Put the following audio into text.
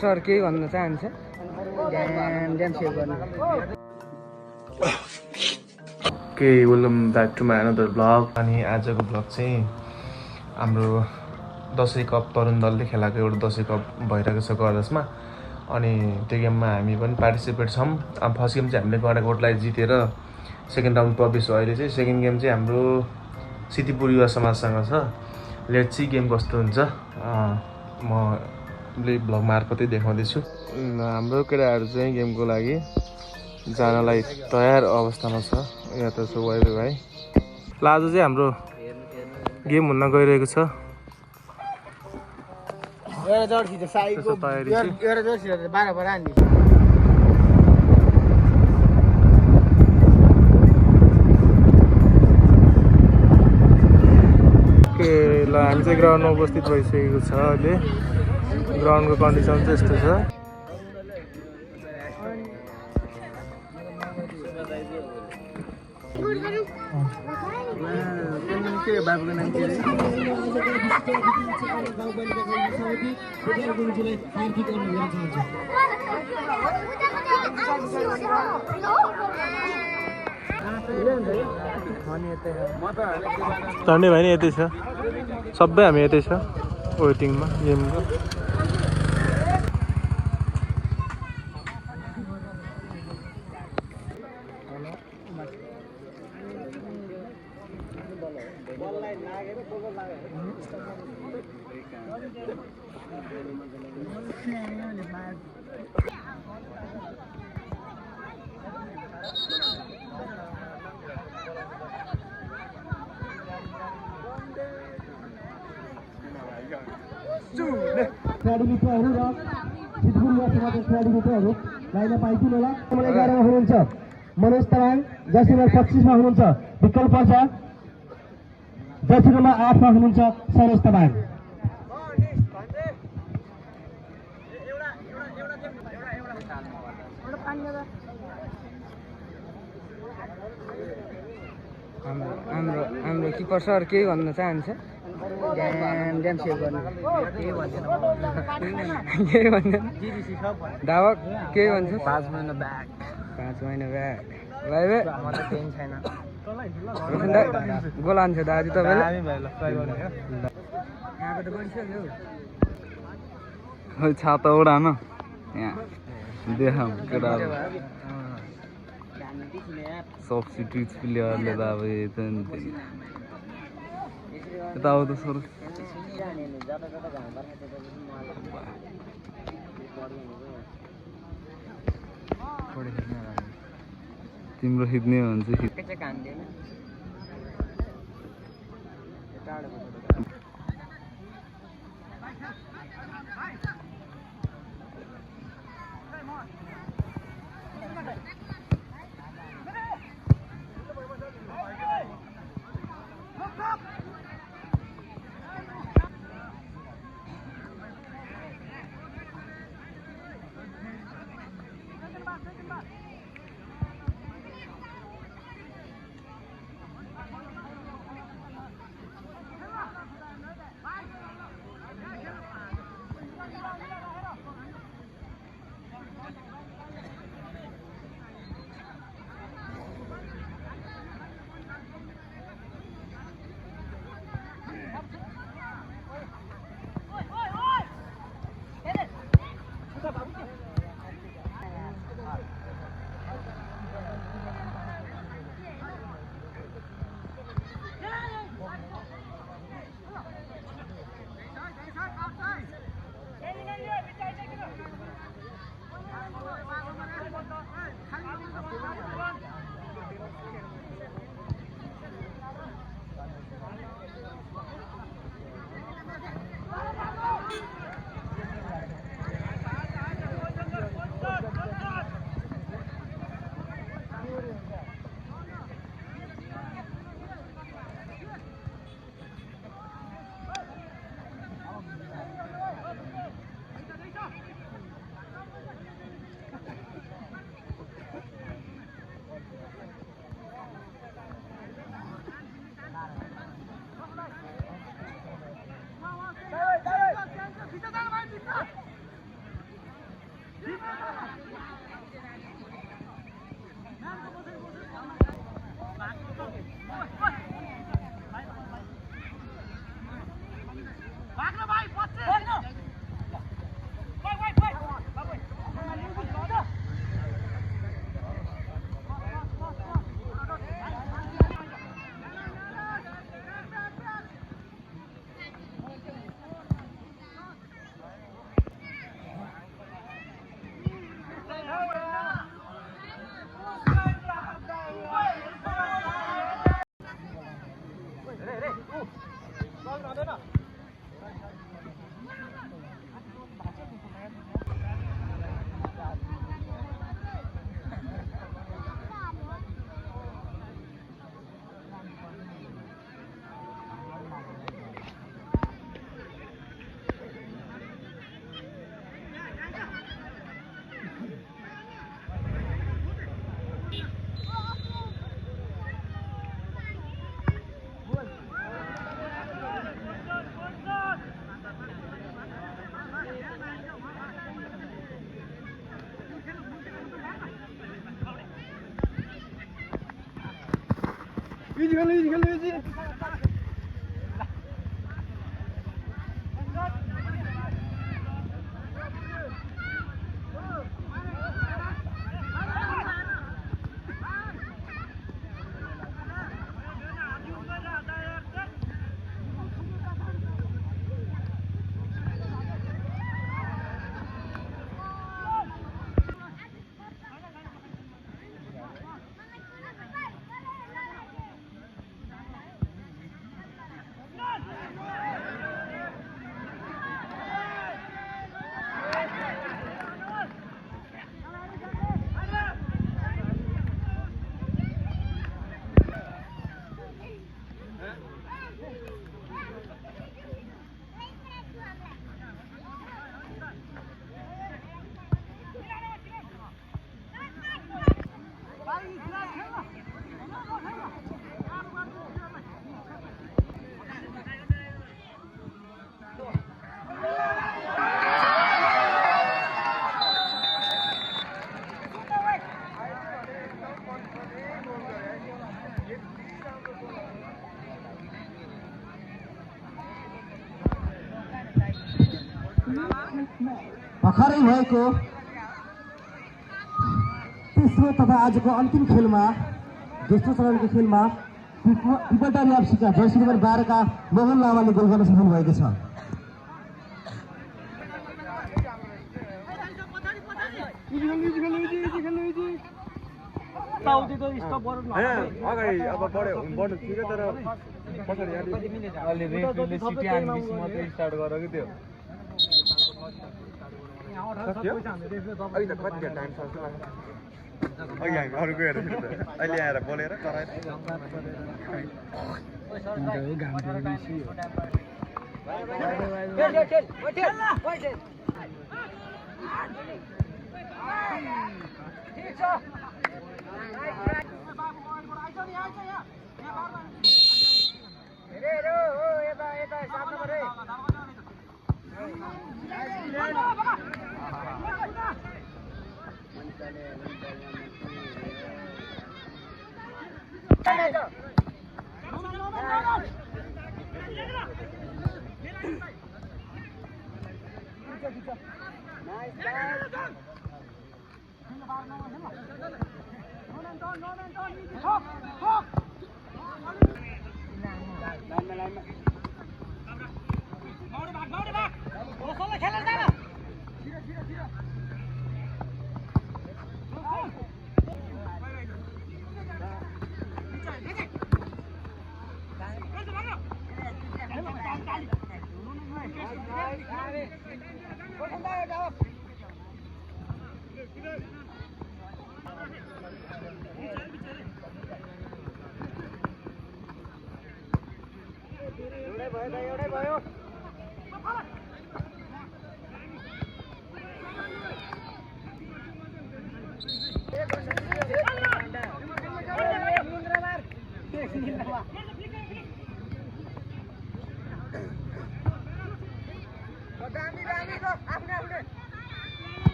Sir केही भन्न चाहन्छ? Okay, welcome back to my another blog. अनि आजको ब्लग चाहिँ हाम्रो दसैँ कप तरुण दलले खेलाएको एउटा दसैँ कप भइरहेको छ गरजमा। अनि त्यो गेममा हामी पनि पार्टिसिपेट छौँ। अब फर्स्ट गेम चाहिँ हामीले गडाकोटलाई जितेर सेकेन्ड राउन्ड प्रवेश भयो। अहिले चाहिँ सेकेन्ड गेम चाहिँ हाम्रो सिद्धिपुर युवा समाजसँग छ। लेट्स सी गेम कस्तो हुन्छ, म भ्लग मार्फतै देखाउँदैछु। हाम्रो केटाहरू चाहिँ गेमको लागि जानलाई तयार अवस्थामा छ। यहाँ त छ वाइबे भाइ। ल आज चाहिँ हाम्रो गेम हुन गइरहेको छ। ओके, ल हामी चाहिँ ग्राउन्डमा उपस्थित भइसकेको छ। अहिले ग्राउन्डको कन्डिसन चाहिँ यस्तो छ। चढ्ने भाइ नि यतै छ, सबै हामी यतै छ वेटिङमा गेमको। खेलाडी मित्रहरू र सिद्धपुर युवा समाजका खेलाडी मित्रहरू लाइनमा पाइदिनु होला। नम्बर 11 मा हुनुहुन्छ मनोज तामाङ, जर्सी नम्बर 25 मा हुनुहुन्छ विकल्प प्रसाद, जर्सी नम्बर 8 मा हुनुहुन्छ सरोज तामाङ। हाम्रो किपर सर केही भन्न चाहन्छ? केही भन्दैन। धावक केही भन्छ? 5 महिना ब्याक। भाइ गोल हान्छ दाजु तपाईँले। छाता उडा न यहाँ देखाउँ केटाहरू सब्सिट्युट प्लेयरले त अब यता आउँदा सर तिम्रो खिच्ने भन्छ। भर्खरै भएको तेस्रो तथा आजको अन्तिम खेलमा दोस्रो चरणको खेलमा पिपलटारी एफसीका जर्सी नम्बर 12 का मोहन लामाले गोल गर्न सफल भएको छ। अगाडि अब बढ्नु ठिकै तर पछाडि अहिले रेफ्रीले सिटी हान्मिस मात्रै स्टार्ट गर कि त्यो अहिले त कति टाइम छ जस्तो लाग्छ। अघि हामी अरूको हेरेर अहिले आएर बोलेर कराएर